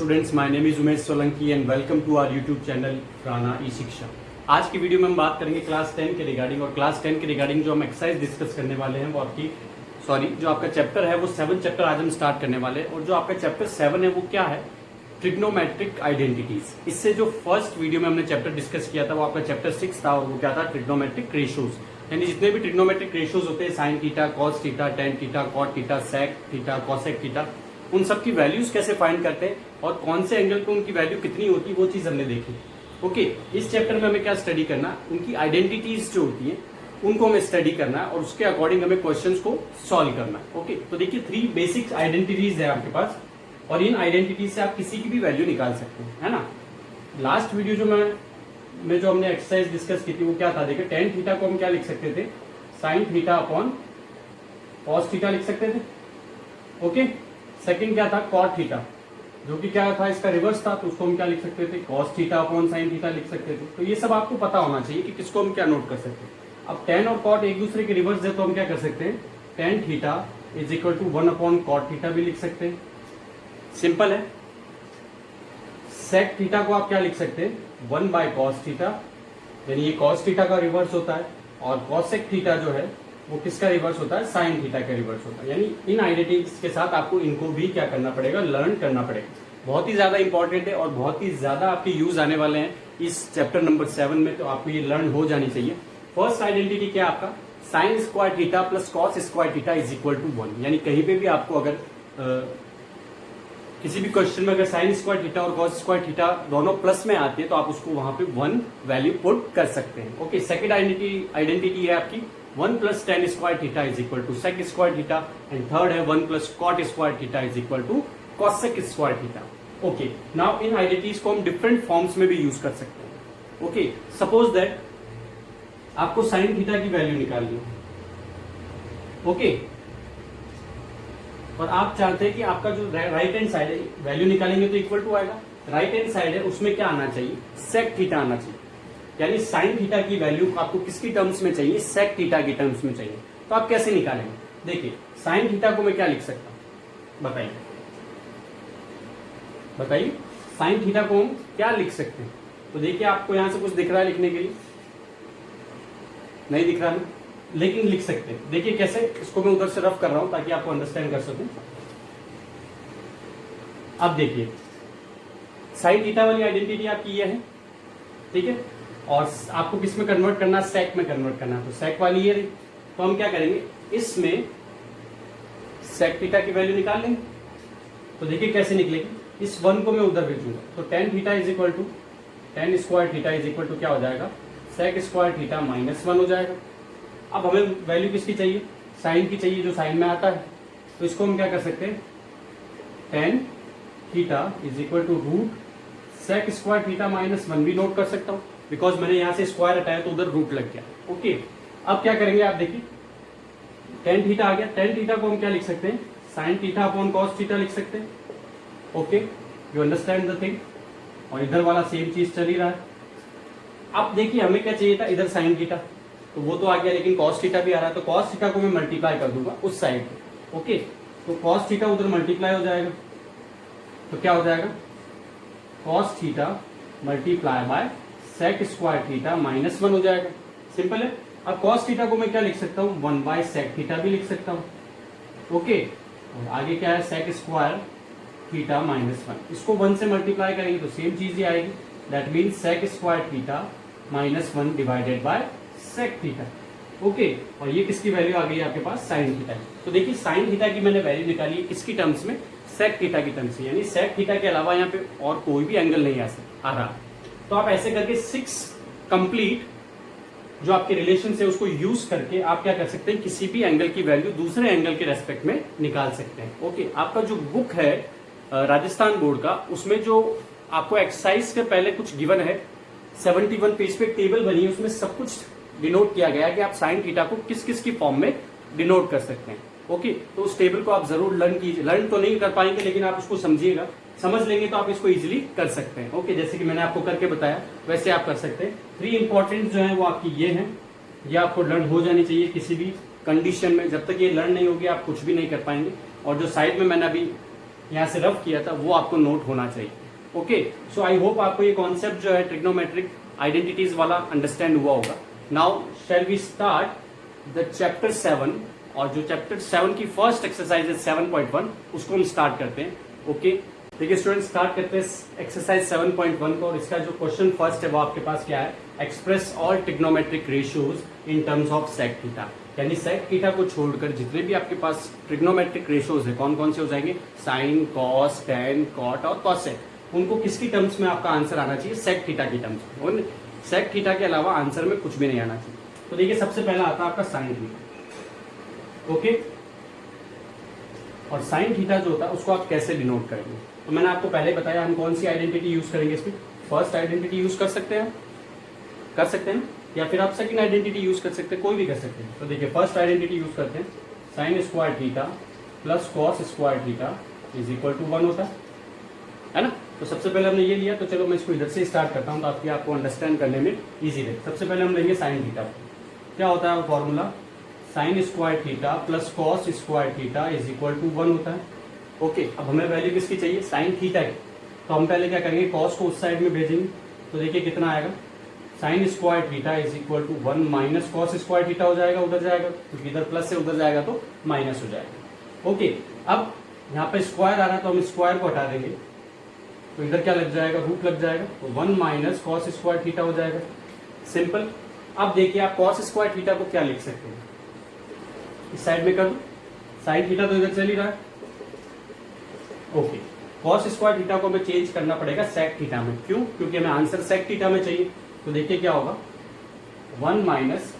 Students, my name is Umesh Solanki and welcome to our YouTube channel Prana e शिक्षा। आज की video में हम बात करेंगे क्लास 10 के रिगार्डिंग, और क्लास 10 के रिगार्डिंग जो हम एक्सरसाइज डिस्कस करने वाले हैं वो जो आपका चैप्टर है वो 7 चैप्टर आज हम स्टार्ट करने वाले हैं। और जो आपका चैप्टर 7 है वो क्या है? Trigonometric identities. इससे जो फर्स्ट वीडियो में हमने चैप्टर डिस्कस किया था वो आपका चैप्टर 6 था, और वो क्या था? Trigonometric ratios. यानी जितने भी ट्रिग्नोमेट्रिक रेशियोज होते हैं, sine theta, cos theta, tan theta, cot theta, sec theta, cosec theta, उन सब की वैल्यूज कैसे फाइंड करते हैं और कौन से एंगल पे उनकी वैल्यू कितनी होती है, वो चीज हमने देखी। ओके, इस चैप्टर में हमें क्या स्टडी करना? उनकी आइडेंटिटीज जो होती है उनको हमें स्टडी करना है और उसके अकॉर्डिंग हमें क्वेश्चंस को सॉल्व करना है। ओके, तो देखिए 3 बेसिक आइडेंटिटीज है आपके पास, और इन आइडेंटिटीज से आप किसी की भी वैल्यू निकाल सकते हैं, है ना। लास्ट वीडियो जो हमने एक्सरसाइज डिस्कस की थी वो क्या था? देखिए टेन थीटा को हम क्या लिख सकते थे? Sine theta upon cos theta लिख सकते थे। ओके, सेकंड क्या था? कॉट थीटा, जो कि क्या था? इसका रिवर्स था, तो उसको हम क्या लिख सकते थे? Cos theta upon sine theta लिख सकते थे। तो ये सब आपको पता होना चाहिए कि किसको हम क्या नोट कर सकते हैं। अब टेन और कॉट एक दूसरे के रिवर्स है, तो हम क्या कर सकते हैं? Tan theta is equal to 1 upon cot theta भी लिख सकते हैं। सिंपल है। सेक थीटा को आप क्या लिख सकते हैं? 1 बाय कॉस थीटा, यानी ये कॉस थीटा का रिवर्स होता है, और कॉसेक थीटा जो है वो किसका रिवर्स होता है? साइन थीटा का रिवर्स होता है। यानी इन आइडेंटिटीज के साथ आपको इनको भी क्या करना पड़ेगा? लर्न करना पड़ेगा। बहुत ही ज्यादा इंपॉर्टेंट है और बहुत ही ज्यादा आपके यूज आने वाले हैं इस चैप्टर नंबर 7 में, तो आपको ये लर्न हो जानी चाहिए। फर्स्ट आइडेंटिटी क्या है आपका? Sine square theta plus cos square theta is equal to 1। यानी कहीं पे भी आपको अगर किसी भी क्वेश्चन में अगर साइन स्क्वायर थीटा और कॉस स्क्वायर थीटा दोनों प्लस में आती है तो आप उसको वहां पे 1 वैल्यू पुट कर सकते हैं। ओके, सेकंड आइडेंटिटी है आपकी 1 plus tan square theta is equal to sec square theta, and third है 1 plus cot square theta is equal to cosec square theta. Okay, now इन आइडेंटिटीज को हम डिफरेंट फॉर्म्स में भी यूज कर सकते हैं। ओके, सपोज दैट आपको साइन थीटा की वैल्यू निकालनी है। ओके, और आप चाहते हैं कि आपका जो राइट हैंड साइड है, वैल्यू निकालेंगे तो इक्वल टू आएगा, राइट हैंड साइड है उसमें क्या आना चाहिए? सेक थीटा आना चाहिए। यानी साइन थीटा की वैल्यू आपको किसकी टर्म्स में चाहिए? सेक थीटा की टर्म्स में चाहिए। तो आप कैसे निकालेंगे? देखिए साइन थीटा को मैं क्या लिख सकता हूं? बताइए साइन थीटा को हम क्या लिख सकते हैं? तो देखिए आपको यहां से कुछ दिख रहा है लिखने के लिए? नहीं दिख रहा है, लेकिन लिख सकते हैं। देखिए कैसे, इसको मैं उधर से रफ कर रहा हूं ताकि आपको अंडरस्टैंड कर सकूं। अब देखिए साइन थीटा वाली आइडेंटिटी आपकी ये है, ठीक है, और आपको किस में कन्वर्ट करना? सेक में कन्वर्ट करना। तो सेक वाली ये रही, तो हम क्या करेंगे? इसमें सेक थीटा की वैल्यू निकाल लेंगे। तो देखिए कैसे निकलेगी, इस 1 को मैं उधर भेजूंगा, तो tan theta is equal to tan square theta is equal to क्या हो जाएगा? सेक स्क्वायर थीटा माइनस 1 हो जाएगा। अब हमें वैल्यू किसकी चाहिए? साइन की चाहिए, जो साइन में आता है। तो इसको हम क्या कर सकते हैं? Tan theta is equal to root sec square theta minus 1 भी नोट कर सकता हूं, बिकॉज मैंने यहां से स्क्वायर हटाया तो उधर रूट लग गया। ओके, अब क्या करेंगे आप देखिए, टेन थीटा आ गया। टेन थीटा को हम क्या लिख सकते हैं? Sine theta upon cos theta लिख सकते हैं। Okay, you understand the thing. और इधर वाला सेम चीज चल ही रहा है। अब देखिए हमें क्या चाहिए था? इधर साइन थीटा, तो वो तो आ गया, लेकिन कॉस थीटा भी आ रहा है, तो कॉस थीटा को मैं मल्टीप्लाई कर दूंगा उस साइड पे। ओके, तो कॉस थीटा उधर मल्टीप्लाई हो जाएगा, तो क्या हो जाएगा? Cos theta multiply by sec square theta minus 1 हो जाएगा। सिंपल है। अब कॉस थीटा को मैं क्या लिख सकता हूँ? 1 बाय सेक थीटा भी लिख सकता हूँ। ओके, और आगे क्या है? Sec square theta minus 1। इसको 1 से मल्टीप्लाई करेंगे तो सेम चीज ही आएगी, that mean sec square theta minus 1 divided by sec theta. Okay, और ये किसकी वैल्यू आ गई आपके पास? साइन थीटा की। तो देखिए साइन थीटा की मैंने वैल्यू निकाली है किसकी टर्म्स में? सेक थीटा की टर्म्स में। यानी सेक थीटा के अलावा यहाँ पे और कोई भी एंगल नहीं आ रहा। तो आप ऐसे करके 6 कंप्लीट जो आपके रिलेशन है उसको यूज करके आप क्या कर सकते हैं? किसी भी एंगल की वैल्यू दूसरे एंगल के रेस्पेक्ट में निकाल सकते हैं। ओके, आपका जो बुक है राजस्थान बोर्ड का, उसमें जो आपको एक्सरसाइज के पहले कुछ गिवन है, 71 पेज पे टेबल बनी है, उसमें सब कुछ डिनोट किया गया है कि आप साइन थीटा को किस किस की फॉर्म में डिनोट कर सकते हैं। ओके, तो उस टेबल को आप जरूर लर्न कीजिए। लर्न तो नहीं कर पाएंगे, लेकिन आप उसको समझिएगा, समझ लेंगे तो आप इसको इजीली कर सकते हैं। ओके, जैसे कि मैंने आपको करके बताया वैसे आप कर सकते हैं। 3 इंपॉर्टेंट जो है वो आपकी ये है, ये आपको लर्न हो जानी चाहिए किसी भी कंडीशन में। जब तक ये लर्न नहीं होगी आप कुछ भी नहीं कर पाएंगे। और जो साइड में मैंने अभी यहाँ से रफ किया था वो आपको नोट होना चाहिए। ओके, सो आई होप आपको ये कॉन्सेप्ट जो है ट्रिग्नोमेट्रिक आइडेंटिटीज वाला अंडरस्टैंड हुआ होगा। Now shall we start the chapter 7, और जो चैप्टर 7 की फर्स्ट एक्सरसाइज है 7.1 उसको हम स्टार्ट करते हैं। ओके, देखिए स्टूडेंट, स्टार्ट करते हैं एक्सरसाइज 7.1 को, और इसका जो क्वेश्चन फर्स्ट है वो आपके पास क्या है, express all trigonometric ratios in terms of sec theta. यानी सेक थीटा को छोड़कर जितने भी आपके पास ट्रिग्नोमेट्रिक रेशियोज है कौन कौन से हो जाएंगे, साइन, कॉस, टेन, कॉट और कॉसेक, उनको किसकी टर्म्स में आपका आंसर आना चाहिए, सेक थीटा की टर्म्स में। और सेक थीटा के अलावा आंसर में कुछ भी नहीं आना चाहिए। तो देखिए सबसे पहला आता है आपका साइन थीटा। ओके, और साइन थीटा जो होता है उसको आप कैसे डिनोट करेंगे, तो मैंने आपको पहले बताया हम कौन सी आइडेंटिटी यूज करेंगे इसमें। फर्स्ट आइडेंटिटी यूज कर सकते हैं या फिर आप सेकंड आइडेंटिटी यूज कर सकते हैं, कोई भी कर सकते हैं। तो देखिए फर्स्ट आइडेंटिटी यूज करते हैं, sine square theta plus cos square theta is equal to 1 होता है ना। तो सबसे पहले हमने ये लिया, तो चलो मैं इसको इधर से स्टार्ट करता हूँ ताकि आपको अंडरस्टैंड करने में इजी रहे। सबसे पहले हम लेंगे साइन थीटा। क्या होता है formula, sine square theta plus cos square theta is equal to 1 होता है। ओके, अब हमें वैल्यू किसकी चाहिए, साइन थीटा की। तो हम पहले क्या करेंगे, कॉस को उस साइड में भेजेंगे। तो देखिए कितना आएगा, sine square theta is equal to 1 minus cos square theta हो जाएगा, उधर जाएगा क्योंकि इधर प्लस से उधर जाएगा तो माइनस हो जाएगा। ओके, अब यहाँ पे स्क्वायर आ रहा है तो हम स्क्वायर को हटा देंगे, तो इधर क्या लग जाएगा, रूट लग जाएगा, तो 1 माइनस कॉस स्क्वायर थीटा हो जाएगा। सिंपल। अब देखिए आप कॉस स्क्वायर थीटा को क्या लिख सकते हैं, इस साइड में कर दो, साइन थीटा तो इधर चल ही रहा है। ओके, कॉस स्क्वायर थीटा को हमें चेंज करना पड़ेगा सेक थीटा में। क्यों, क्योंकि हमें आंसर सेक थीटा में चाहिए। तो देखिए क्या होगा, 1 माइनस,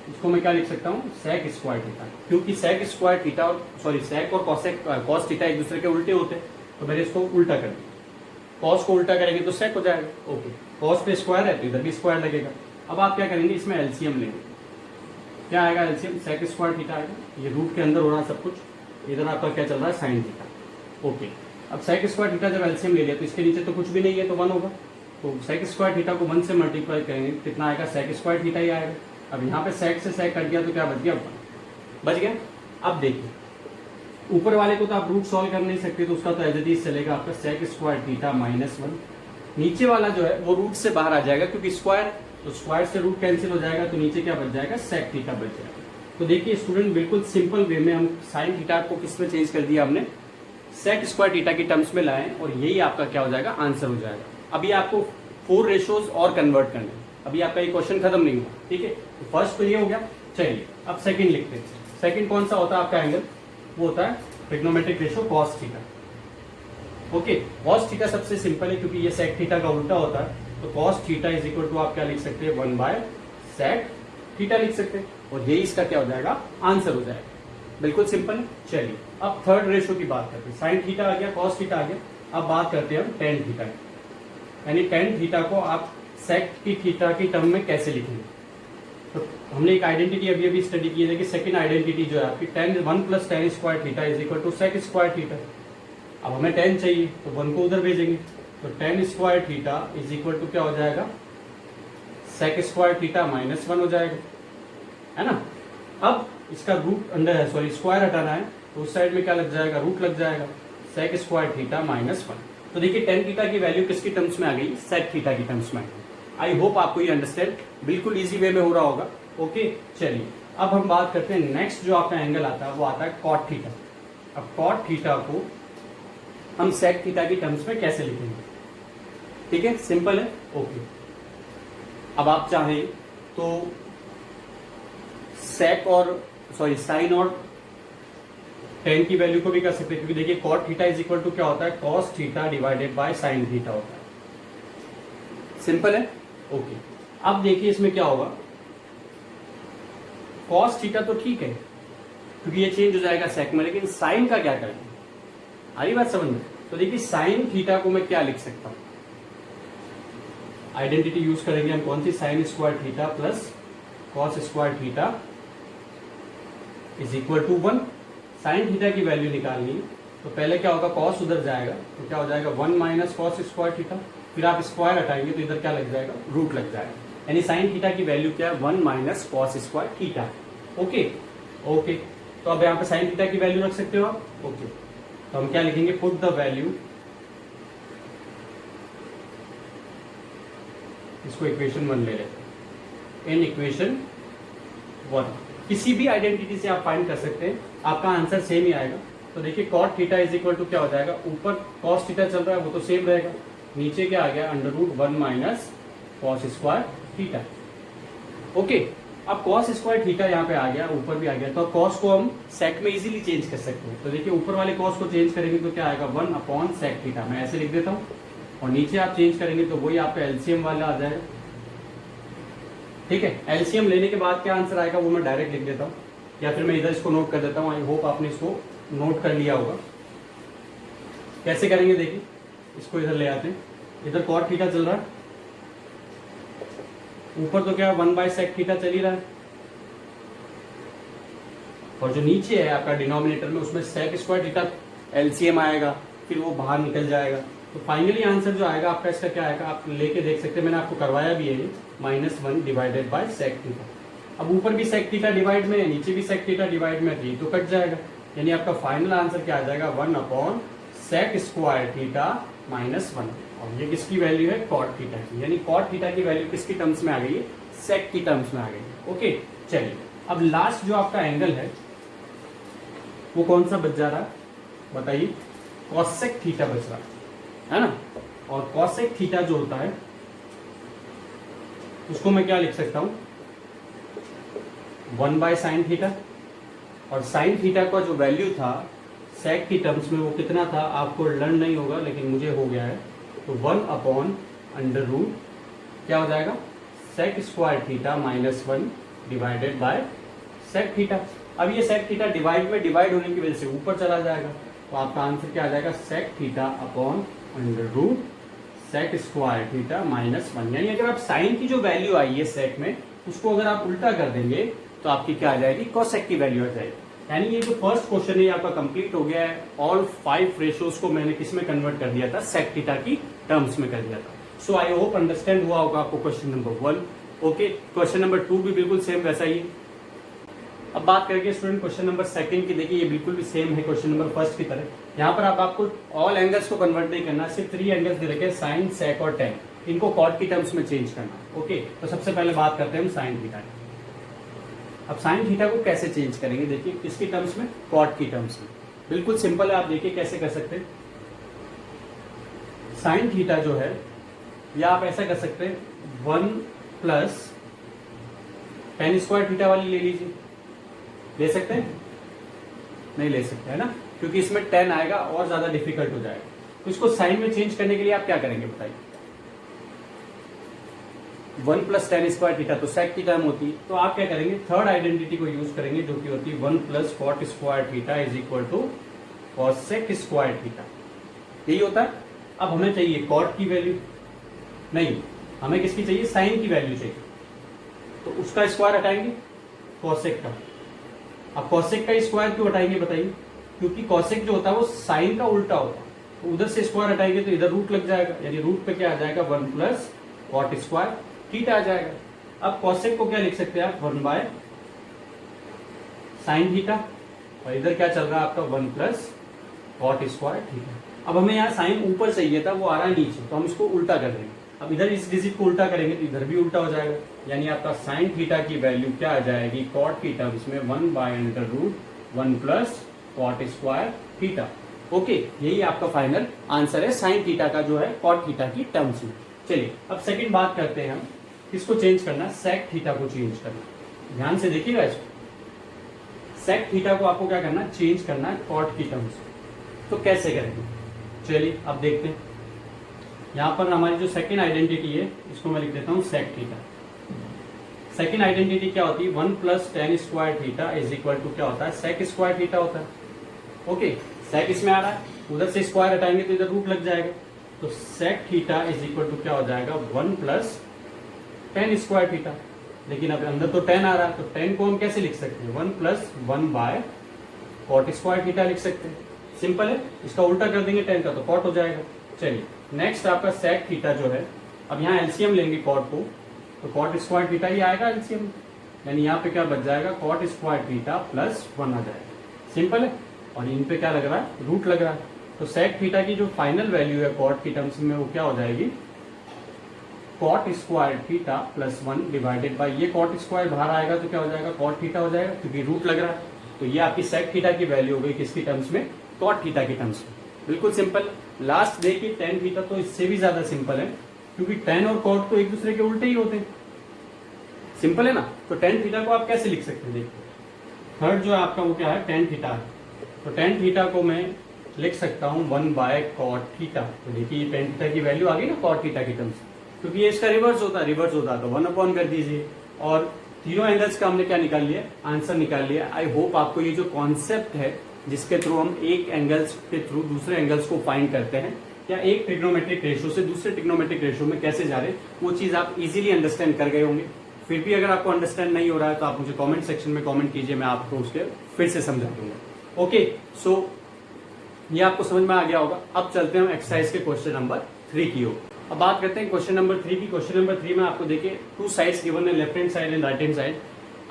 इसको मैं क्या लिख सकता हूँ, सेक स्क्वायर थीटा, क्योंकि सेक स्क्वायर थीटा और सेक और कॉस थीटा एक दूसरे के उल्टे होते हैं, तो मैंने इसको उल्टा कर दिया। कॉस को उल्टा करेंगे तो सेक हो जाएगा। ओके, कॉस पे स्क्वायर है तो इधर भी स्क्वायर लगेगा। अब आप क्या करेंगे, इसमें एलसीएम लेंगे। क्या आएगा एलसीएम, सेक स्क्वायर थीटा आएगा, ये रूट के अंदर हो रहा है सब कुछ, इधर आपका क्या चल रहा है, साइन थीटा। ओके, अब सेक स्क्वायर थीटा जब एलसीएम ले लिया तो इसके नीचे तो कुछ भी नहीं है तो 1 होगा। तो सेक स्क्वायर थीटा को 1 से मल्टीप्लाई करेंगे कितना आएगा, सेक स्क्वायर थीटा ही आएगा। अब यहाँ पे सेक से सेक कट गया तो क्या बच गया, 1 बच गया। अब देखिए ऊपर वाले को तो आप रूट सॉल्व कर नहीं सकते, तो उसका तो एज इट इज चलेगा आपका सेक स्क्वायर थीटा माइनस 1। नीचे वाला जो है वो रूट से बाहर आ जाएगा क्योंकि स्क्वायर, तो स्क्वायर से रूट कैंसिल हो जाएगा, तो नीचे क्या बच जाएगा, सेक थीटा बच जाएगा। तो देखिए स्टूडेंट बिल्कुल सिंपल वे में हम साइन थीटा को किस में चेंज कर दिया, हमने सेक स्क्वायर थीटा की टर्म्स में लाए, और यही आपका क्या हो जाएगा, आंसर हो जाएगा। अभी आपको 4 रेशियोज और कन्वर्ट करने, अभी आपका ये क्वेश्चन खत्म नहीं हुआ। ठीक है, तो फर्स्ट तो ये हो गया। चलिए अब सेकंड लिखते हैं। सेकंड कौन सा होता है आपका एंगल, वो होता है trigonometric ratio cos theta. Okay, cos theta सबसे सिंपल है क्योंकि ये सेक थीटा का उल्टा होता है, तो cos theta is equal to आप क्या लिख सकते हैं, 1 बाय सेक थीटा लिख सकते हैं, और यही इसका क्या हो जाएगा, आंसर हो जाएगा। बिल्कुल सिंपल है। चलिए अब थर्ड रेशियो की बात करते हैं। साइन थीटा आ गया, कॉस थीटा आ गया, अब बात करते हैं हम टेन थीटा की। यानी टेन थीटा को आप सेक की थीटा की टर्म में कैसे लिखेंगे। तो हमने एक आइडेंटिटी अभी अभी स्टडी की है कि सेकंड आइडेंटिटी जो है आपकी 1 plus tan square theta is equal to sec square theta. अब हमें 10 चाहिए तो 1 को उधर भेजेंगे, तो 10 square theta is equal to क्या हो जाएगा, सेक स्क्वायर थीटा माइनस 1 हो जाएगा, है ना। अब इसका रूट अंदर है, सॉरी स्क्वायर हटाना है, तो उस साइड में क्या लग जाएगा, रूट लग जाएगा, सेक स्क्वायर थीटा माइनस 1। तो देखिए टेन थीटा की वैल्यू किसकी टर्म्स में आ गई, सेक थीटा की टर्म्स में आ गई। आई होप आपको ये अंडरस्टैंड बिल्कुल इजी वे में हो रहा होगा। ओके, चलिए अब हम बात करते हैं नेक्स्ट जो आपका एंगल आता है वो आता है कॉट थीटा। अब कॉट थीटा को हम सेक थीटा की टर्म्स में कैसे लिखेंगे, ठीक है, सिंपल है। ओके, अब आप चाहें तो सेक और साइन और टेन की वैल्यू को भी कर सकते हैं, क्योंकि देखिए cot theta is equal to क्या होता है, cos theta divided by sine theta होता है। सिंपल है। ओके, अब देखिए इसमें क्या होगा, कॉस थीटा तो ठीक है क्योंकि ये चेंज हो जाएगा सेक में, लेकिन साइन का क्या करेंगे, आ रही बात समझ में। तो देखिए साइन थीटा को मैं क्या लिख सकता हूं, आइडेंटिटी यूज करेंगे हम कौन सी, sine square theta plus cos square theta is equal to 1। Sine theta की वैल्यू निकालनी है तो पहले क्या होगा, कॉस उधर जाएगा तो क्या हो जाएगा 1 माइनस कॉस स्क्वायर थीटा, फिर आप स्क्वायर हटाएंगे तो इधर क्या लग जाएगा, रूट लग जाएगा। यानी साइन थीटा की वैल्यू क्या है, 1 minus cos square theta. Okay okay, तो अब यहाँ पे साइन थीटा की वैल्यू रख सकते हो आप। ओके, तो हम क्या लिखेंगे, पुट द वैल्यू, इसको इक्वेशन 1 ले लेते हैं, इन इक्वेशन 1 किसी भी आइडेंटिटी से आप फाइंड कर सकते हैं, आपका आंसर सेम ही आएगा। तो देखिए cot theta is equal to क्या हो जाएगा, ऊपर कॉस थीटा चल रहा है वो तो सेम रहेगा, नीचे क्या आ गया √1 minus cos square theta. Okay, अब कॉस स्क्वायर थीटा यहाँ पे आ गया, ऊपर भी आ गया, तो कॉस को हम सेक में इजीली चेंज कर सकते हैं। तो देखिए ऊपर वाले कॉस को चेंज करेंगे तो क्या आएगा 1 सेक थीटा, मैं ऐसे लिख देता हूँ, और नीचे आप चेंज करेंगे तो वही आपका एलसीएम वाला आ जाएगा। ठीक है, एलसीएम लेने के बाद क्या आंसर आएगा वो मैं डायरेक्ट लिख देता हूँ, या फिर मैं इधर इसको नोट कर देता हूँ। आई होप आपने इसको नोट कर लिया होगा। कैसे करेंगे देखिए, इसको इधर ले आते हैं, इधर कॉट थीटा चल रहा है, ऊपर तो क्या 1/sec थीटा चल ही रहा है, और जो नीचे है आपका डिनोमिनेटर में उसमें sec स्क्वायर थीटा एलसीएम आएगा, फिर वो बाहर निकल जाएगा। तो फाइनली आंसर जो आएगा आपका इसका क्या आएगा, आप लेके देख सकते हैं, मैंने आपको करवाया भी है, -1 डिवाइडेड बाय sec थीटा। अब ऊपर भी sec थीटा डिवाइड में है, नीचे भी sec थीटा डिवाइड में है, तो कट जाएगा, यानी आपका फाइनल आंसर क्या आ जाएगा 1/sec स्क्वायर थीटा -1। और ये किसकी वैल्यू है, कॉट थीटा की, यानी कॉट थीटा की वैल्यू किसकी टर्म्स में आ गई है, सेक की टर्म्स में आ गई है। ओके चलिए, अब लास्ट जो आपका एंगल है वो कौन सा बच जा रहा है बताइए, कॉसेक थीटा बच रहा है ना। और कॉसेक थीटा जो होता है उसको मैं क्या लिख सकता हूं, 1/sin थीटा, और साइन थीटा का जो वैल्यू था सेक की टर्म्स में वो कितना था आपको लर्न नहीं होगा, लेकिन मुझे हो गया है, तो 1/√, क्या हो जाएगा sec square theta -1 divided by sec theta. अब ये सेक थीटा डिवाइड में डिवाइड होने की वजह से ऊपर चला जाएगा, तो आपका आंसर क्या आ जाएगा sec theta upon √, sec square theta -1। यानी अगर आप साइन की जो वैल्यू आई है सेक में, उसको अगर आप उल्टा कर देंगे तो आपकी क्या आ जाएगी, कोसेक की वैल्यू आ जाएगी। यानी ये जो फर्स्ट क्वेश्चन है आपका कंप्लीट हो गया है। ऑल 5 रेशियोज को मैंने किस में कन्वर्ट कर दिया था, सेक थीटा की टर्म्स में कर दिया था। सो आई होप अंडरस्टैंड हुआ होगा आपको question number 1। Okay, question number 2 भी बिल्कुल सेम वैसा ही है। अब बात करेंगे स्टूडेंट क्वेश्चन नंबर 2 की। देखिए ये बिल्कुल भी सेम है क्वेश्चन नंबर 1 की तरह। यहाँ पर आपको ऑल एंगल्स को कन्वर्ट नहीं करना, सिर्फ 3 एंगल्स दे रखे, साइन, सेक और टेन, इनको कॉट की टर्म्स में चेंज करना। ओके, तो सबसे पहले बात करते हैं हम साइन थीटा की। अब साइन थीटा को कैसे चेंज करेंगे, देखिए किसकी टर्म्स में, कॉट की टर्म्स में। बिल्कुल सिंपल है, आप देखिए कैसे कर सकते हैं। साइन थीटा जो है या आप ऐसा कर सकते हैं 1 + tan स्क्वायर थीटा वाली ले लीजिए, ले सकते हैं, नहीं ले सकते है ना, क्योंकि इसमें tan आएगा और ज्यादा डिफिकल्ट हो जाएगा। तो इसको साइन में चेंज करने के लिए आप क्या करेंगे बताइए, 1 + tan स्क्वायर थीटा तो सेक की टर्म होती है, तो आप क्या करेंगे, थर्ड आइडेंटिटी को यूज करेंगे जो कि होती है 1 + cot square theta = cosec square theta. यही होता है। अब हमें चाहिए कॉट की वैल्यू, नहीं हमें किसकी चाहिए, साइन की वैल्यू चाहिए, तो उसका स्क्वायर हटाएंगे कॉसेक का। अब कॉसेक का स्क्वायर क्यों हटाएंगे बताइए, क्योंकि कॉसेक जो होता है वो साइन का उल्टा होता है, तो उधर से स्क्वायर हटाएंगे तो इधर रूट लग जाएगा, यानी रूट पे क्या आ जाएगा 1 + cot स्क्वायर थीटा आ जाएगा। अब कॉसेक को क्या लिख सकते हैं आप, 1/sin थीटा, और इधर क्या चल रहा है आपका 1 + cot स्क्वायर थीटा। अब हमें यहाँ साइन ऊपर चाहिए था, वो आ रहा है नीचे, तो हम इसको उल्टा कर देंगे। अब इधर इस डिजिट को उल्टा करेंगे तो इधर भी उल्टा हो जाएगा, यानी आपका साइन थीटा की वैल्यू क्या आ जाएगी, कॉट की टर्म्स में 1/√1 + cot स्क्वायर थीटा। ओके, यही आपका फाइनल आंसर है साइन थीटा का जो है कॉट थीटा की टर्म्स में। चलिए अब सेकंड बात करते हैं हम, किसको चेंज करना, सेक थीटा को चेंज करना। ध्यान से देखिएगा इसको, सेक थीटा को आपको क्या करना, चेंज करना है कॉट की टर्म्स। तो कैसे करेंगे, चलिए अब देखते हैं। यहाँ पर हमारी जो सेकंड आइडेंटिटी है इसको मैं लिख देता हूँ सेक थीटा। सेकंड आइडेंटिटी क्या होती है, 1 + tan स्क्वायर थीटा = क्या होता है, सेक स्क्वायर थीटा होता है। ओके, सेक इसमें आ रहा है, उधर से स्क्वायर हटाएंगे तो इधर रूट लग जाएगा, तो सेक थीटा = क्या हो जाएगा 1 + tan स्क्वायर थीटा। लेकिन अब अंदर तो tan आ रहा है, तो tan को हम कैसे लिख सकते हैं, 1 + 1/cot स्क्वायर थीटा लिख सकते हैं। सिंपल है, इसका उल्टा कर देंगे tan का तो cot हो जाएगा। चलिए नेक्स्ट आपका सेक थीटा जो है, अब यहाँ एलसीएम लेंगे cot को, तो cot स्क्वायर थीटा ही आएगा एलसीएम, यानी यहाँ पे क्या बच जाएगा, cot स्क्वायर थीटा + 1 आ जाएगा। सिंपल है। और इन पे क्या लग रहा है, रूट लग रहा है। तो सेक थीटा की जो फाइनल वैल्यू है कॉट की टर्म्स में वो क्या हो जाएगी, cot square theta plus 1 divided by, ये कॉट स्क्वायर बाहर आएगा तो क्या हो जाएगा, कॉट थीटा हो जाएगा क्योंकि रूट लग रहा है। तो ये आपकी सेक थीटा की वैल्यू हो गई किसकी टर्म्स में, कॉट थीटा की टर्म्स में। बिल्कुल सिंपल। लास्ट देखिए टेन थीटा तो इससे भी ज्यादा सिंपल है क्योंकि टेन और कॉट तो एक दूसरे के उल्टे ही होते हैं। सिंपल है ना। तो टेन थीटा को आप कैसे लिख सकते हैं, देखिए थर्ड जो है आपका वो क्या है, टेन थीटा है। तो टेन थीटा को मैं लिख सकता हूँ 1 बाय कॉट थीटा। तो देखिए ये टेन थीटा की वैल्यू आ गई ना कॉट थीटा की टर्म्स, क्योंकि ये इसका रिवर्स होता है तो 1 कर दीजिए। और तीनों एंगल्स का हमने क्या निकाल लिया, आंसर निकाल लिया। आई होप आपको ये जो कॉन्सेप्ट है जिसके थ्रू हम एक एंगल्स के थ्रू दूसरे एंगल्स को फाइंड करते हैं या एक ट्रिग्नोमेट्रिक रेशो से दूसरे ट्रिग्नोमेट्रिक रेशो में कैसे जा रहे हैं, वो चीज आप इजीली अंडरस्टैंड कर गए होंगे। फिर भी अगर आपको अंडरस्टैंड नहीं हो रहा है तो आप मुझे कमेंट सेक्शन में कमेंट कीजिए, मैं आपको उसके फिर से समझा दूंगा। ओके, सो ये आपको समझ में आ गया होगा। अब चलते हैं एक्सरसाइज के क्वेश्चन नंबर 3 की ओर। अब बात करते हैं क्वेश्चन नंबर 3 की। क्वेश्चन नंबर 3 में आपको देखिए 2 साइड्स गिवन है, left hand side and right hand side.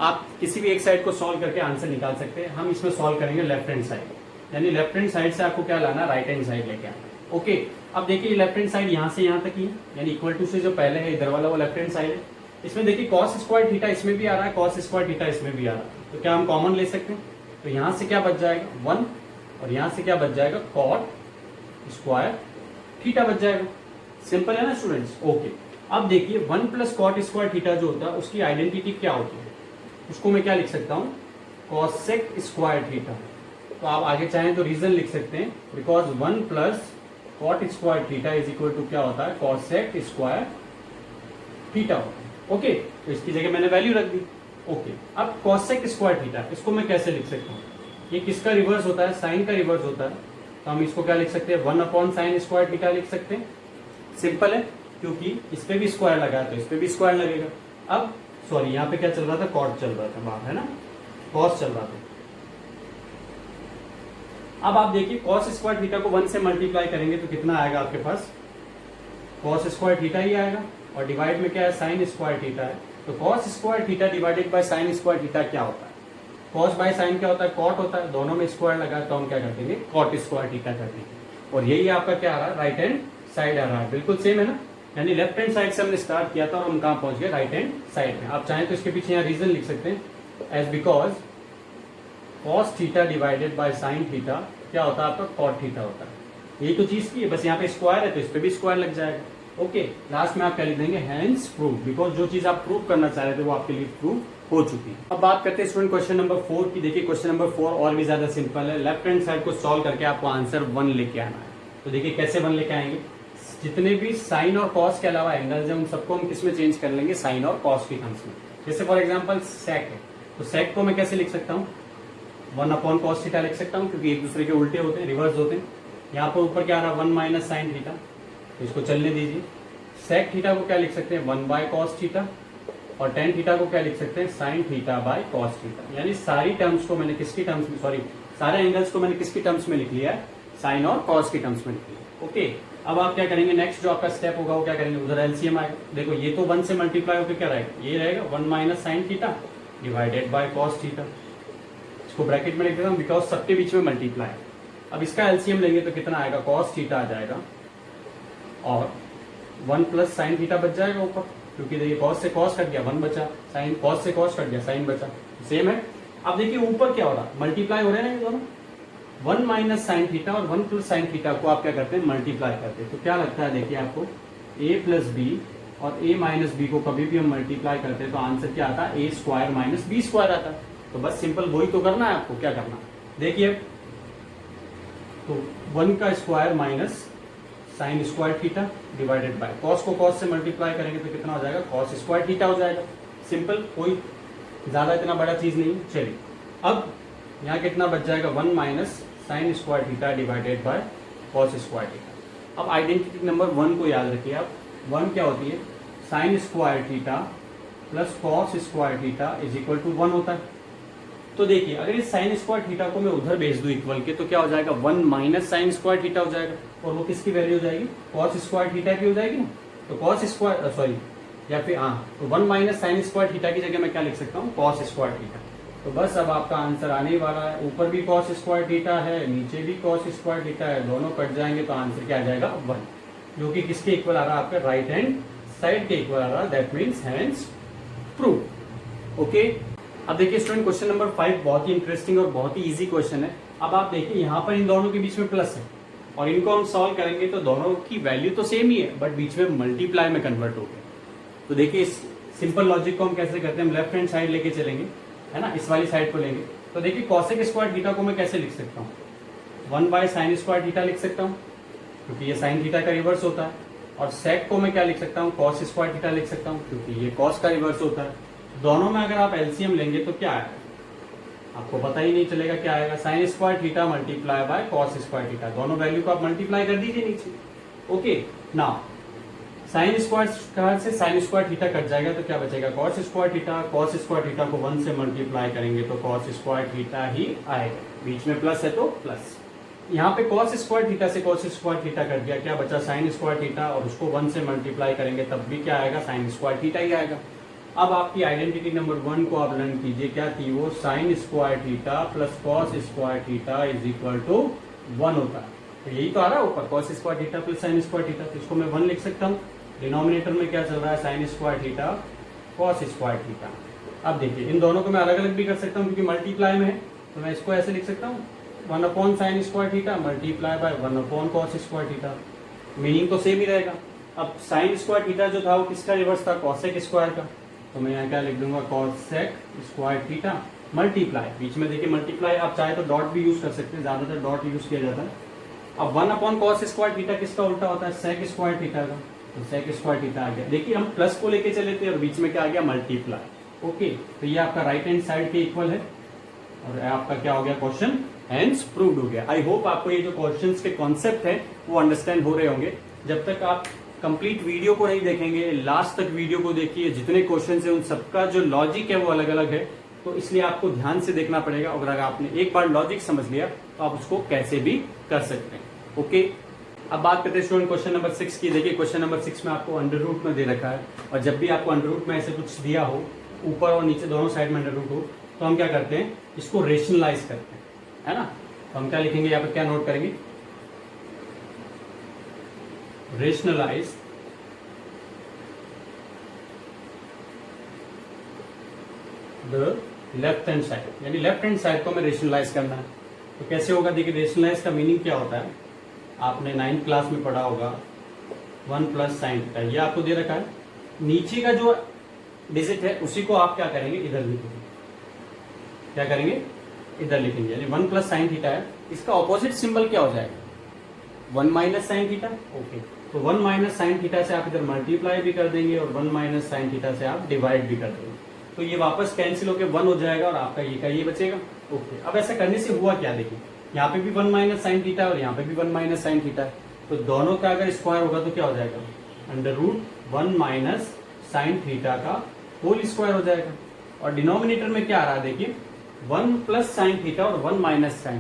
आप किसी भी एक साइड को सॉल्व करके आंसर निकाल सकते हैं। हम इसमें सॉल्व करेंगे लेफ्ट हैंड साइड, यानी लेफ्ट हैंड साइड से आपको क्या लाना, राइट हैंड साइड लेके आना। ओके, अब देखिए लेफ्ट हैंड साइड यहाँ से यहाँ तक ही है, यानी इक्वल टू से जो पहले है इधर वाला वो लेफ्ट हैंड साइड है। इसमें देखिए कॉस स्क्वायर थीटा इसमें भी आ रहा है, कॉस स्क्वायर थीटा इसमें भी आ रहा है। तो क्या हम कॉमन ले सकते हैं, तो यहाँ से क्या बच जाएगा 1 और यहाँ से क्या बच जाएगा कॉट स्क्वायर थीटा बच जाएगा। सिंपल है ना स्टूडेंट्स। ओके, अब देखिए 1 प्लस कॉट स्क्वायर थीटा जो होता है उसकी आइडेंटिटी क्या होती है, उसको मैं क्या लिख सकता हूँ, कॉसेक स्क्वायर थीटा। तो आप आगे चाहें तो रीजन लिख सकते हैं, because 1 plus cot square theta is equal to क्या होता है, कॉसेक स्क्वायर थीटा होता है। ओके, तो इसकी जगह मैंने वैल्यू रख दी। ओके, अब कॉसेक स्क्वायर थीटा इसको मैं कैसे लिख सकता हूँ, ये किसका रिवर्स होता है, साइन का रिवर्स होता है। तो हम इसको क्या लिख सकते हैं, 1 अपॉन साइन स्क्वायर थीटा लिख सकते हैं। सिंपल है, क्योंकि इस पे भी स्क्वायर लगा है तो इस पे भी स्क्वायर लगेगा। अब सॉरी यहाँ पे क्या चल रहा था, कॉट चल रहा था बाहर, है ना, कॉस चल रहा था। अब आप देखिए कॉस स्क्वायर थीटा को 1 से मल्टीप्लाई करेंगे तो कितना आएगा आपके पास, कॉस स्क्वायर थीटा ही आएगा। और डिवाइड में क्या है, साइन स्क्वायर थीटा है। तो cos square theta divided by sign square theta क्या होता है, कॉस बाय साइन क्या होता है, कॉट होता है। दोनों में स्क्वायर लगा है तो हम क्या कर देंगे, कॉट स्क्वायर थीटा कर देंगे। और यही आपका क्या आ रहा है, राइट हैंड साइड आ रहा है। बिल्कुल सेम है ना, यानी लेफ्ट हैंड साइड से हमने स्टार्ट किया था और हम कहां पहुंच गए, राइट हैंड साइड में। आप चाहें तो इसके पीछे यहाँ रीजन लिख सकते हैं, as because cos theta divided by sine theta क्या होता है आपका, कॉट थीटा होता है। यही तो चीज की है, बस यहाँ पे स्क्वायर है तो इस पे भी स्क्वायर लग जाएगा। ओके, लास्ट में आप क्या लिख देंगे, हैंस प्रूव, बिकॉज जो चीज आप प्रूव करना चाह रहे थे वो आपके लिए प्रूव हो चुकी है। अब बात करते हैं स्टूडेंट क्वेश्चन नंबर 4 की। देखिए क्वेश्चन नंबर 4 और भी ज्यादा सिंपल है। लेफ्ट हैंड साइड को सॉल्व करके आपको आंसर 1 लेके आना है। तो देखिए कैसे 1 लेके आएंगे, जितने भी साइन और कॉस के अलावा एंगल्स हैं उन सबको हम किसमें चेंज कर लेंगे, साइन और कॉस की टर्म्स में। जैसे फॉर एग्जांपल सेक है, तो सेक को मैं कैसे लिख सकता हूँ, 1 अपॉन कॉस थीटा लिख सकता हूँ, क्योंकि एक दूसरे के उल्टे होते हैं, रिवर्स होते हैं। यहाँ पर ऊपर क्या आ रहा है, 1 माइनस साइन थीटा, तो इसको चलने दीजिए। सेक थीटा को क्या लिख सकते हैं, 1 बाय कॉस थीटा। और टेन थीटा को क्या लिख सकते हैं, sine theta by cos theta. यानी सारी टर्म्स को मैंने किसकी टर्म्स में, सॉरी सारे एंगल्स को मैंने किसकी टर्म्स में लिख लिया है, साइन और कॉस की टर्म्स में लिख लिया। ओके, अब आप क्या करेंगे, नेक्स्ट जो आपका स्टेप होगा वो क्या करेंगे, उधर एलसीएम आएगा। देखो ये तो 1 से मल्टीप्लाई होकर क्या रहेगा, ये रहेगा 1 minus sine theta divided by cos theta. इसको ब्रैकेट में लिख देता हूँ बिकॉज सबके बीच में मल्टीप्लाई है। अब इसका एलसीएम लेंगे तो कितना आएगा, कॉस थीटा आ जाएगा और 1 प्लस साइन थीटा बच जाएगा ऊपर, क्योंकि देखिए कॉस से कॉस कट गया 1 बचा, साइन कॉस से कॉस कट गया साइन बचा, सेम है। अब देखिए ऊपर क्या हो रहा है, मल्टीप्लाई हो रहे हैं ना ये दोनों, 1 माइनस साइन थीटा और 1 प्लस साइन थीटा को आप क्या करते हैं, मल्टीप्लाई करते हैं। तो क्या लगता है देखिए आपको, a प्लस बी और a माइनस बी को कभी भी हम मल्टीप्लाई करते हैं तो आंसर क्या आता है, a square minus B square आता है। तो बस सिंपल वही तो करना है आपको, क्या करना देखिए, तो 1 का square minus sine square theta divided by cos को कॉस से मल्टीप्लाई करेंगे तो कितना हो जाएगा, कॉस स्क्वायर थीटा हो जाएगा। सिंपल, कोई ज्यादा इतना बड़ा चीज नहीं। चलिए अब यहाँ कितना बच जाएगा, 1 minus sine square theta divided by cos square theta. अब आइडेंटिटी नंबर 1 को याद रखिए आप, 1 क्या होती है, sine square theta plus cos square theta is equal to 1 होता है। तो देखिए अगर इस साइन स्क्वायर थीटा को मैं उधर भेज दूं इक्वल के तो क्या हो जाएगा, 1 माइनस साइन स्क्वायर थीटा हो जाएगा। और वो किसकी वैल्यू हो जाएगी, कॉस स्क्वायर थीटा की हो जाएगी ना। तो कॉस स्क्वायर सॉरी या फिर हाँ, तो 1 माइनस साइन स्क्वायर थीटा की जगह मैं क्या लिख सकता हूँ, कॉस स्क्वायर थीटा। तो बस अब आपका आंसर आने ही वाला है। ऊपर भी कॉस स्क्वायर थीटा है, नीचे भी कॉस स्क्वायर थीटा है, दोनों कट जाएंगे तो आंसर क्या आ जाएगा 1, जो कि किसके इक्वल आ रहा है, आपका राइट हैंड साइड के इक्वल आ रहा है। That means hence proved. Okay, अब देखिए स्टूडेंट क्वेश्चन नंबर 5 बहुत ही इंटरेस्टिंग और बहुत ही इजी क्वेश्चन है। अब आप देखिए यहाँ पर इन दोनों के बीच में प्लस है और इनको हम सॉल्व करेंगे तो दोनों की वैल्यू तो सेम ही है बट बीच में मल्टीप्लाई में कन्वर्ट हो गया। तो देखिए इस सिंपल लॉजिक को हम कैसे करते हैं, हम लेफ्ट हैंड साइड लेके चलेंगे, है ना, इस वाली साइड को लेंगे। तो देखिए कॉसेक स्क्वायर थीटा को मैं कैसे लिख सकता हूँ, 1/sin स्क्वायर थीटा लिख सकता हूँ क्योंकि ये साइन थीटा का रिवर्स होता है। और सेक को मैं क्या लिख सकता हूँ, कॉस स्क्वायर थीटा लिख सकता हूँ क्योंकि ये कॉस का रिवर्स होता है। दोनों में अगर आप एलसीएम लेंगे तो क्या आएगा, आपको पता ही नहीं चलेगा क्या आएगा, sine square theta multiply bye cos square theta. दोनों वैल्यू को आप मल्टीप्लाई कर दीजिए नीचे। ओके, नाउ साइन स्क्वायर से साइन स्क्वायर थीटा कट जाएगा तो क्या बचेगा, cos square theta. Cos square theta को 1 से मल्टीप्लाई करेंगे तो कॉस स्क्वायर थीटा ही आएगा, बीच में प्लस है तो प्लस। यहाँ पे कॉस स्क्वायर थीटा से कॉस स्क्वायर थीटा कट गया, क्या बचा, साइन स्क्वायर थीटा, और उसको 1 से मल्टीप्लाई करेंगे तब भी क्या आएगा, साइन स्क्वायर थीटा ही आएगा। अब आपकी आइडेंटिटी नंबर 1 को आप लर्न कीजिए, क्या थी वो, sine square theta plus cos square theta is equal to 1 होता है। तो यही तो आ रहा है ऊपर, cos square theta plus sign square theta, तो इसको मैं 1 लिख सकता हूँ। डिनोमिनेटर में क्या चल रहा है, sine square theta cos square theta. अब देखिए इन दोनों को मैं अलग अलग भी कर सकता हूँ क्योंकि मल्टीप्लाई में है, तो मैं इसको ऐसे लिख सकता हूँ 1/sin square theta multiply bye 1/cos square theta. Meaning तो सेम ही रहेगा। अब साइन स्क्वायर थीटा जो था वो किसका रिवर्स था, कॉसेक स्क्वायर का, तो मैं यहाँ क्या लिख दूंगा, कॉसेक स्क्वायर थीटा मल्टीप्लाई, बीच में देखिए मल्टीप्लाई, आप चाहे तो डॉट भी यूज कर सकते हैं, ज्यादातर डॉट यूज किया जाता है। अब 1/cos स्क्वायर थीटा किसका उल्टा होता है, सेक स्क्वायर थीटा का, तो सेक स्क्वायर थीटा आ गया। देखिए हम प्लस को लेके चले थे और बीच में क्या आ गया, मल्टीप्लाई। ओके, तो ये आपका राइट हैंड साइड के इक्वल है और आपका क्या हो गया, क्वेश्चन हेंस प्रूव्ड हो गया। आई होप आपको ये जो क्वेश्चंस के कॉन्सेप्ट है वो अंडरस्टैंड हो रहे होंगे। जब तक आप कंप्लीट वीडियो को नहीं देखेंगे, लास्ट तक वीडियो को देखिए, जितने क्वेश्चंस हैं उन सबका जो लॉजिक है वो अलग अलग है, तो इसलिए आपको ध्यान से देखना पड़ेगा। और अगर आपने एक बार लॉजिक समझ लिया तो आप उसको कैसे भी कर सकते हैं। ओके, अब बात करते हैं स्टूडेंट क्वेश्चन नंबर 6 की। देखिए क्वेश्चन नंबर 6 में आपको अंडर रूट में दे रखा है, और जब भी आपको अंडर रूट में ऐसे कुछ दिया हो, ऊपर और नीचे दोनों साइड में अंडर रूट हो, तो हम क्या करते हैं, इसको रेशनलाइज करते हैं, है ना। तो हम क्या लिखेंगे यहाँ पर, क्या नोट करेंगे, rationalise the left hand side, यानी लेफ्ट हैंड साइड को हमें रेशनलाइज करना है। तो कैसे होगा, देखिए रेशनलाइज का मीनिंग क्या होता है, आपने 9th क्लास में पढ़ा होगा, 1+sin थीटा, ये आपको दे रखा है। नीचे का जो डिजिट है उसी को आप क्या करेंगे, इधर लिखेंगे, क्या करेंगे, इधर लिखेंगे, यानी 1+sin थीटा है, इसका ऑपोजिट सिंबल क्या हो जाएगा, 1-sin थीटा। ओके, तो 1-sin थीटा से आप इधर मल्टीप्लाई भी कर देंगे और 1-sin थीटा से आप डिवाइड भी कर देंगे, तो ये वापस कैंसिल होकर 1 हो जाएगा और आपका ये का ये बचेगा। ओके, अब ऐसा करने से हुआ क्या, देखिए यहाँ पे भी 1-sin थीटा और यहाँ पे भी 1-sin थीटा है, तो दोनों का अगर स्क्वायर होगा तो क्या हो जाएगा, √1-sin थीटा का होल स्क्वायर हो जाएगा। और डिनोमिनेटर में क्या आ रहा है, देखिए 1+sin थीटा और 1-sin थीटा,